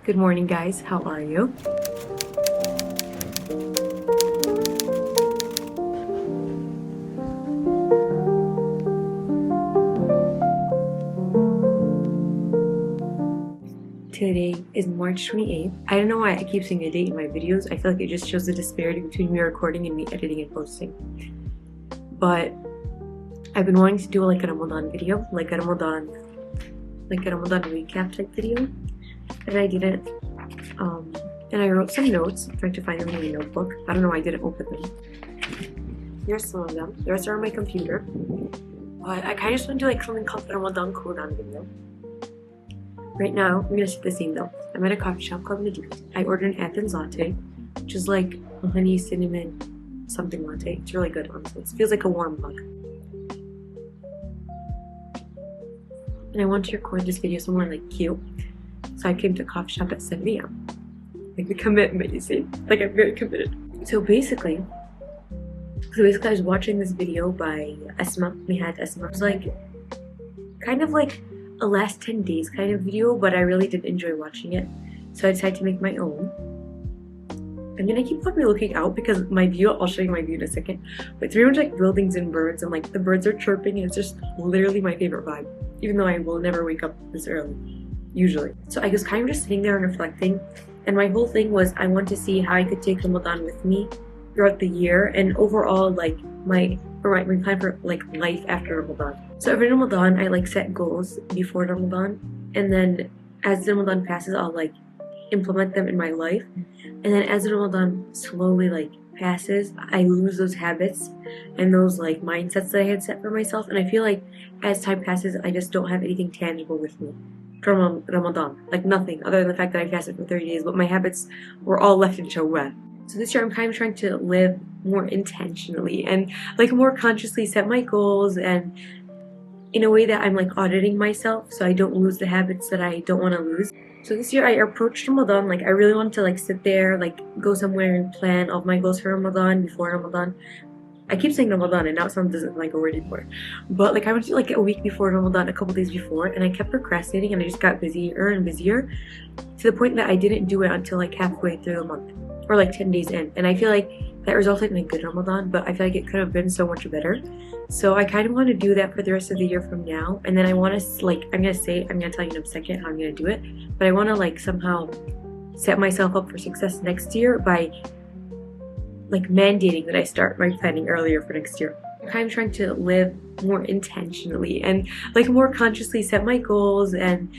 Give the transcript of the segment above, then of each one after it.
Good morning, guys. How are you? Today is March 28th. I don't know why I keep saying a date in my videos. I feel like it just shows the disparity between me recording and me editing and posting. But I've been wanting to do like a Ramadan video, like a Ramadan recap type video, and I didn't. And I wrote some notes, trying to find them in my notebook. I don't know why I didn't open them. Here's some of them. The rest are on my computer. But I kind of just want to do like something called a Ramadan cooldown video. Right now, I'm gonna set the scene though. I'm at a coffee shop called Medina. I ordered an Athens latte, which is like a honey cinnamon something latte. It's really good, honestly. It feels like a warm hug. And I want to record this video somewhere like cute. So I came to a coffee shop at 7 a.m. Like the commitment, you see? Like I'm very committed. So basically I was watching this video by Esma. We had Esma. It was like kind of like a last 10 days kind of video, but I really did enjoy watching it. So I decided to make my own. I'm gonna keep probably looking out because my view, I'll show you my view in a second. But it's very much like buildings and birds, and like the birds are chirping, and it's just literally my favorite vibe. Even though I will never wake up this early, usually. So I was kind of just sitting there and reflecting. And my whole thing was I want to see how I could take Ramadan with me throughout the year, and overall like my plan for like life after Ramadan. So every Ramadan I like set goals before Ramadan, and then as Ramadan passes I'll like implement them in my life, and then as Ramadan slowly like passes I lose those habits and those like mindsets that I had set for myself, and I feel like as time passes I just don't have anything tangible with me from Ramadan, like nothing other than the fact that I fasted for 30 days, but my habits were all left in Shawwal. So this year I'm kind of trying to live more intentionally and like more consciously set my goals, and in a way that I'm like auditing myself so I don't lose the habits that I don't want to lose. So this year I approached Ramadan like I really wanted to like sit there, like go somewhere and plan all of my goals for Ramadan before Ramadan. I keep saying Ramadan and now it sounds like a word anymore. But like I went to like a week before Ramadan, a couple days before, and I kept procrastinating and I just got busier and busier to the point that I didn't do it until like halfway through the month or like 10 days in. And I feel like that resulted in a good Ramadan, but I feel like it could have been so much better. So I kind of want to do that for the rest of the year from now. And then I want to like, I'm going to tell you in a second how I'm going to do it, but I want to like somehow set myself up for success next year by like mandating that I start my planning earlier for next year. I'm kind of trying to live more intentionally and like more consciously set my goals, and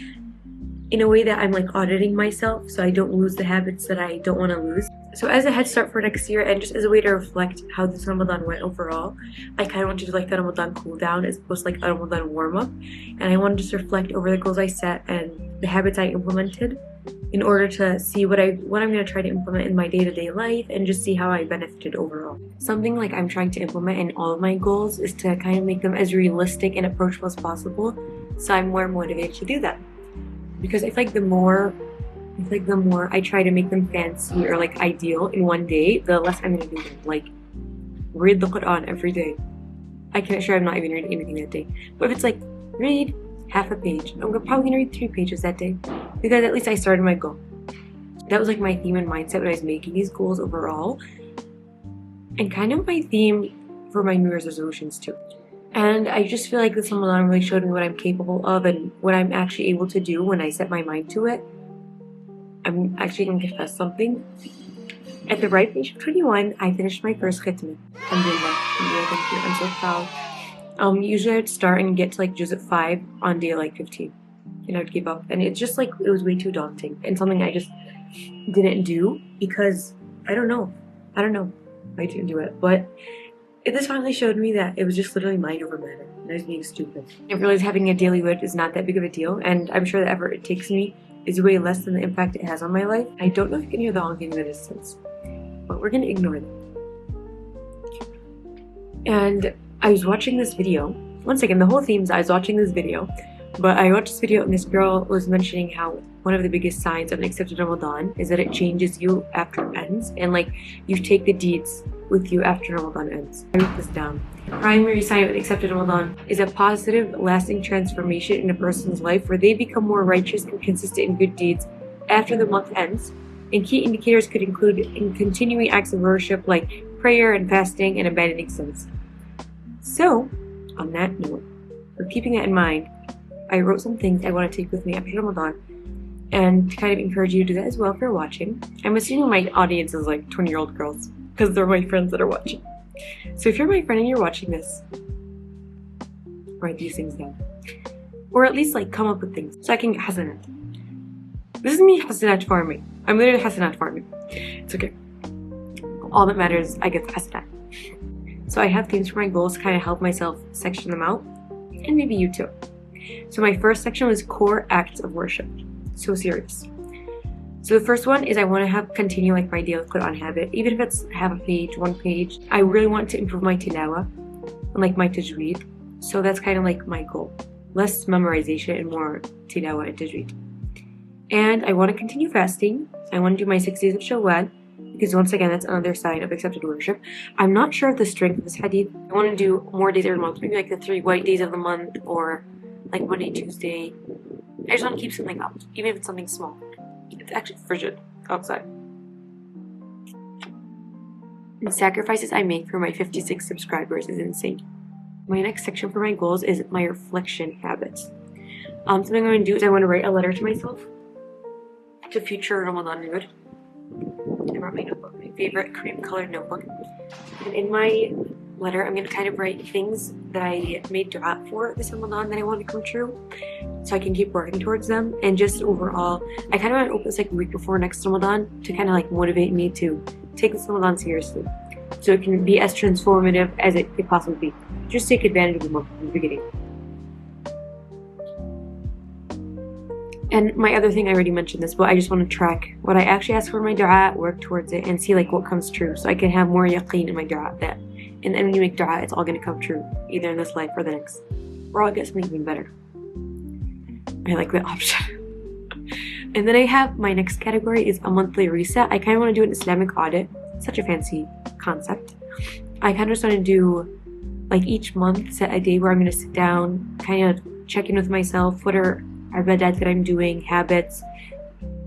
in a way that I'm like auditing myself so I don't lose the habits that I don't want to lose. So as a head start for next year and just as a way to reflect how this Ramadan went overall, I kind of want to do like a Ramadan cool down as opposed to like a Ramadan warm up, and I want to just reflect over the goals I set and the habits I implemented in order to see what I'm going to try to implement in my day-to-day life and just see how I benefited overall. Something like I'm trying to implement in all of my goals is to kind of make them as realistic and approachable as possible, so I'm more motivated to do that. Because I feel like the more I try to make them fancy or like ideal in one day, the less I'm going to do them. Like read the Quran every day. I can assure I'm not even reading anything that day. But if it's like read half a page, I'm probably going to read 3 pages that day, because at least I started my goal. That was like my theme and mindset when I was making these goals overall, and kind of my theme for my New Year's resolutions too. And I just feel like this Ramadan really showed me what I'm capable of and what I'm actually able to do when I set my mind to it. I'm actually going to confess something. At the ripe age of 21, I finished my first khitmah. Alhamdulillah, thank you. I'm so proud. Usually I'd start and get to like juz at 5 on day like 15, and I'd give up. And it's just like it was way too daunting and something I just didn't do because I don't know. I didn't do it, but this finally showed me that it was just literally mind over matter, and I was being stupid. I realized having a daily word is not that big of a deal, and I'm sure the effort it takes me is way less than the impact it has on my life. I don't know if you can hear the honking in the distance, but we're gonna ignore that. And I was watching this video. One second, the whole theme is I was watching this video, but I watched this video and this girl was mentioning how one of the biggest signs of an accepted Ramadan is that it changes you after it ends, and like you take the deeds with you after Ramadan ends. I wrote this down. Primary sign of an accepted Ramadan is a positive, lasting transformation in a person's life where they become more righteous and consistent in good deeds after the month ends, and key indicators could include in continuing acts of worship like prayer and fasting and abandoning sins. So, on that note, for keeping that in mind, I wrote some things I want to take with me after Ramadan, and to kind of encourage you to do that as well if you're watching. I'm assuming my audience is like 20-year-old girls, because they're my friends that are watching. So if you're my friend and you're watching this, write these things down. Or at least like come up with things so I can get hasanat. This is me hasanat farming. I'm literally hasanat farming. It's okay. All that matters is I get the hasanat. So I have things for my goals to kind of help myself section them out. And maybe you too. So my first section was core acts of worship. So serious. So the first one is I want to continue like my daily Quran habit, even if it's half a page, 1 page. I really want to improve my tilawa and like my tajweed. So that's kind of like my goal. Less memorization and more tilawa and tajweed. And I want to continue fasting. I want to do my 6 days of Shawwal, because once again, that's another sign of accepted worship. I'm not sure of the strength of this hadith. I want to do more days every month, maybe like the 3 white days of the month, or like Monday, Tuesday. I just want to keep something up, even if it's something small. It's actually frigid outside. The sacrifices I make for my 56 subscribers is insane. My next section for my goals is my reflection habits. Something I'm going to do is I want to write a letter to myself to future Ramadan mood. I brought my notebook, my favorite cream colored notebook. And in my letter, I'm going to kind of write things that I made dua for this Ramadan that I want to come true, so I can keep working towards them. And just overall, I kind of want to open this like a week before next Ramadan to kind of like motivate me to take this Ramadan seriously, so it can be as transformative as it could possibly be. Just take advantage of the month from the beginning. And my other thing, I already mentioned this, but I just want to track what I actually ask for in my dua, work towards it, and see like what comes true, so I can have more yaqeen in my dua that, and then when you make dua, it's all going to come true, either in this life or the next, or I'll get something even better. I like that option. And then I have my next category is a monthly reset. I kind of want to do an Islamic audit. Such a fancy concept. I kind of just want to do like each month, set a day where I'm going to sit down, kind of check in with myself. What are ibadat that I'm doing, habits,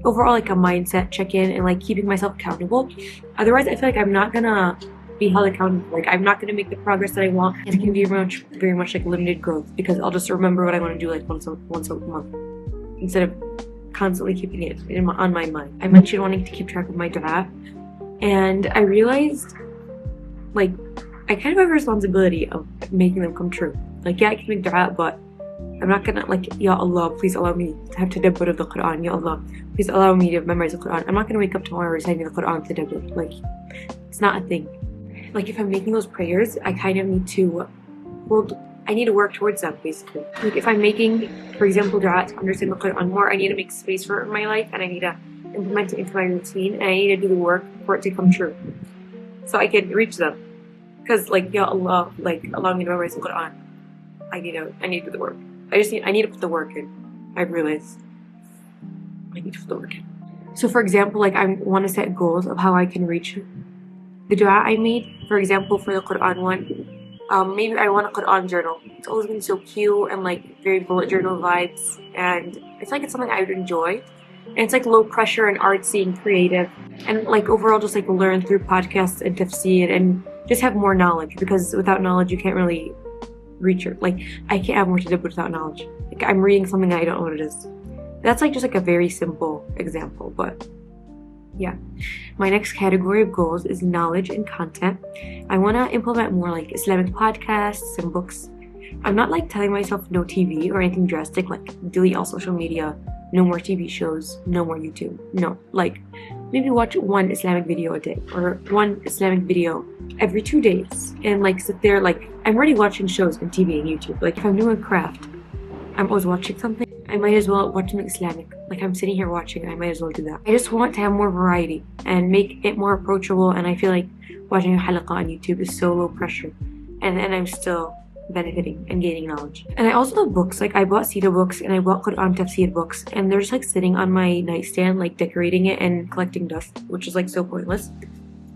overall like a mindset check-in, and like keeping myself accountable. Otherwise, I feel like I'm not gonna be held accountable. Like I'm not gonna make the progress that I want, and it can be very much like limited growth, because I'll just remember what I want to do like once a month instead of constantly keeping it on my mind. I mentioned wanting to keep track of my dua, and I realized like I kind of have a responsibility of making them come true. Like yeah, I can make dua, but I'm not gonna like, Ya Allah, please allow me to have tadabbur of the Quran. Ya Allah, please allow me to memorize the Quran. I'm not gonna wake up tomorrow reciting the Quran tadabbur. Like, it's not a thing. Like, if I'm making those prayers, I kind of need to, I need to work towards them, basically. Like, if I'm making, for example, dua to understand the Quran more, I need to make space for it in my life, and I need to implement it into my routine, and I need to do the work for it to come true, so I can reach them. Because, like, Ya Allah, like, allow me to memorize the Quran. I need to do the work. I need to put the work in. I realize I need to put the work in. So for example, like I want to set goals of how I can reach the dua I made. For example, for the Quran one, maybe I want a Quran journal. It's always been so cute and like very bullet journal vibes, and it's like it's something I would enjoy. And it's like low pressure and artsy and creative, and like overall just like learn through podcasts and tafsir and just have more knowledge, because without knowledge you can't really reach it. Like I can't have more to do without knowledge. Like I'm reading something I don't know what it is. That's like just like a very simple example, but yeah. My next category of goals is knowledge and content. I want to implement more like Islamic podcasts and books. I'm not like telling myself no TV or anything drastic, like delete all social media, no more TV shows, no more YouTube. No, like maybe watch one Islamic video a day, or one Islamic video every 2 days, and like sit there. Like I'm already watching shows on TV and YouTube. Like if I'm doing a craft, I'm always watching something, I might as well watch something Islamic. Like I'm sitting here watching, I might as well do that. I just want to have more variety and make it more approachable, and I feel like watching a halaqa on YouTube is so low pressure, and I'm still benefiting and gaining knowledge. And I also have books. Like I bought Sita books and I bought Quran tafsir books, and they're just like sitting on my nightstand, like decorating it and collecting dust, which is like so pointless.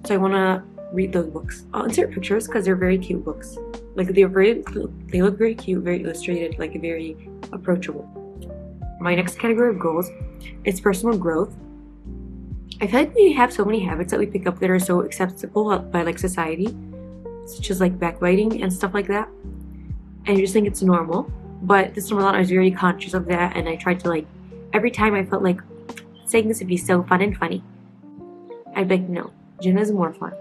So I want to read those books. I'll insert pictures because they're very cute books. Like they look very cute, very illustrated, like very approachable. My next category of goals it's personal growth. I feel like we have so many habits that we pick up that are so acceptable by like society, such as like backbiting and stuff like that, and you just think it's normal. But this Ramadan I was very conscious of that, and I tried to like, every time I felt like saying this would be so fun and funny, I'd be like, no, Jannah is more fun,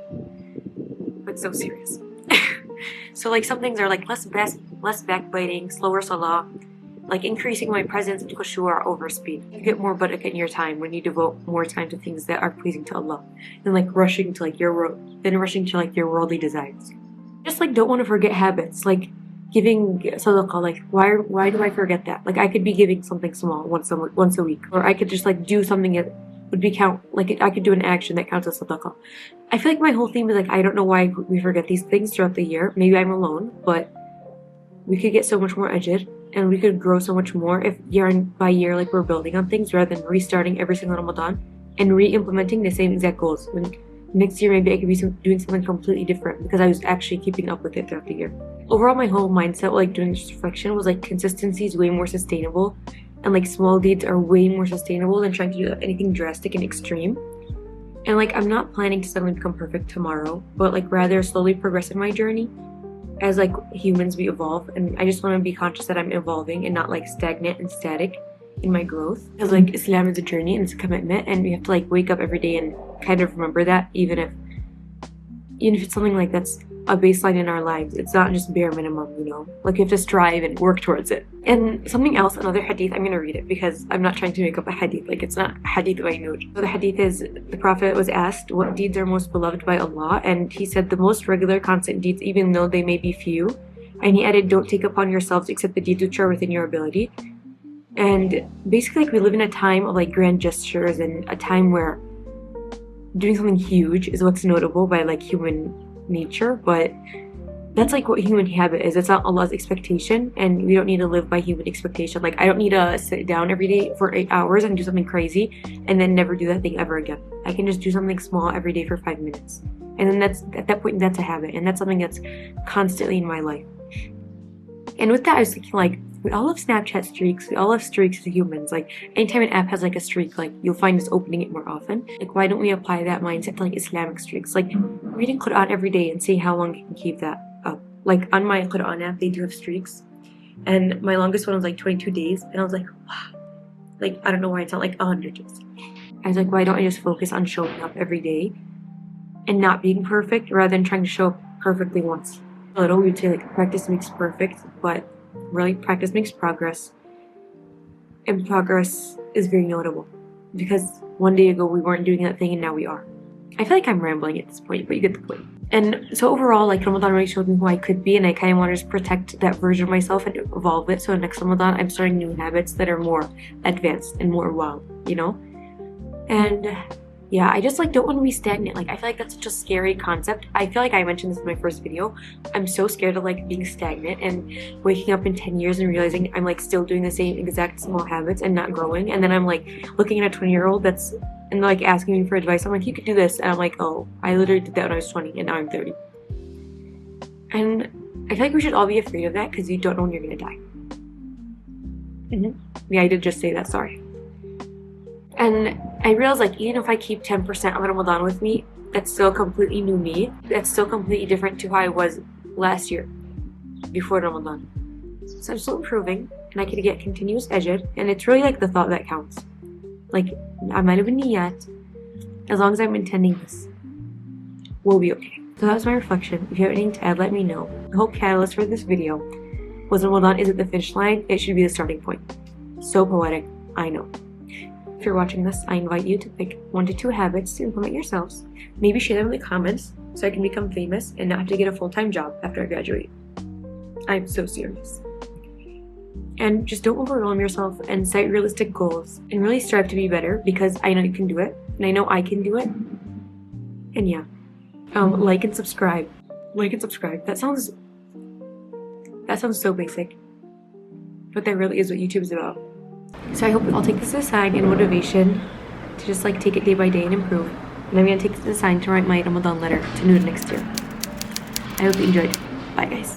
but so serious. So like some things are like less backbiting, slower salah, like increasing my presence and khushu' over speed. You get more barakah in your time when you devote more time to things that are pleasing to Allah, than like rushing to like your worldly desires. Just like don't want to forget habits, like giving sadaqah. Like why do I forget that? Like I could be giving something small once a week, or I could just like do something that would be I could do an action that counts as sadaqah. I feel like my whole theme is like, I don't know why we forget these things throughout the year. Maybe I'm alone, but we could get so much more ajr, and we could grow so much more if year by year like we're building on things rather than restarting every single Ramadan and re-implementing the same exact goals. When next year maybe I could be doing something completely different because I was actually keeping up with it throughout the year. Overall, my whole mindset like doing this reflection was like consistency is way more sustainable, and like small deeds are way more sustainable than trying to do anything drastic and extreme. And like I'm not planning to suddenly become perfect tomorrow, but like rather slowly progress in my journey. As like humans we evolve, and I just want to be conscious that I'm evolving and not like stagnant and static in my growth, because like Islam is a journey and it's a commitment, and we have to like wake up every day and kind of remember that, even if it's something like that's a baseline in our lives. It's not just bare minimum, you know, like we have to strive and work towards it. And something else, another hadith, I'm gonna read it because I'm not trying to make up a hadith, like it's not hadith by note. So the hadith is, the Prophet was asked what deeds are most beloved by Allah, and he said the most regular constant deeds, even though they may be few. And he added, don't take upon yourselves except the deeds which are within your ability. And basically like we live in a time of like grand gestures, and a time where doing something huge is what's notable by like human nature, but that's like what human habit is. It's not Allah's expectation, and we don't need to live by human expectation. Like I don't need to sit down every day for 8 hours and do something crazy and then never do that thing ever again. I can just do something small every day for 5 minutes, and then that's, at that point, that's a habit, and that's something that's constantly in my life. And with that, I was thinking like, we all have Snapchat streaks. We all have streaks as humans. Like anytime an app has like a streak, like you'll find us opening it more often. Like why don't we apply that mindset to like Islamic streaks? Like reading Quran every day and seeing how long you can keep that up. Like on my Quran app, they do have streaks, and my longest one was like 22 days, and I was like, wow. Like I don't know why it's not like 100 days. I was like, why don't I just focus on showing up every day and not being perfect rather than trying to show up perfectly once. A little, we'd say like practice makes perfect, but really practice makes progress, and progress is very notable because one day ago we weren't doing that thing and now we are. I feel like I'm rambling at this point, but you get the point. And so overall, like Ramadan really showed me who I could be, and I kind of want to just protect that version of myself and evolve it, so next Ramadan I'm starting new habits that are more advanced and more wow, you know. And yeah, I just like don't want to be stagnant. Like I feel like that's such a scary concept. I feel like I mentioned this in my first video. I'm so scared of like being stagnant and waking up in 10 years and realizing I'm like still doing the same exact small habits and not growing. And then I'm like looking at a 20-year-old that's and like asking me for advice. I'm like, you could do this, and I'm like, oh, I literally did that when I was 20 and now I'm 30. And I feel like we should all be afraid of that because you don't know when you're gonna die. Yeah, I did just say that, sorry. And I realized like even if I keep 10% of Ramadan with me, that's still completely new me. That's still completely different to how I was last year before Ramadan. So I'm still improving, and I can get continuous ajr, and it's really like the thought that counts. Like I might have been niyat, as long as I'm intending this, we'll be okay. So that was my reflection. If you have anything to add, let me know. The whole catalyst for this video was Ramadan isn't the finish line, it should be the starting point. So poetic, I know. If you're watching this, I invite you to pick 1 to 2 habits to implement yourselves. Maybe share them in the comments so I can become famous and not have to get a full-time job after I graduate. I'm so serious. And just don't overwhelm yourself and set realistic goals and really strive to be better, because I know you can do it and I know I can do it. And yeah, like and subscribe. Like and subscribe. That sounds so basic, but that really is what YouTube is about. So I hope I'll take this as a sign and motivation to just like take it day by day and improve. And I'm going to take this as a sign to write my Ramadan letter to Noor next year. I hope you enjoyed. Bye guys.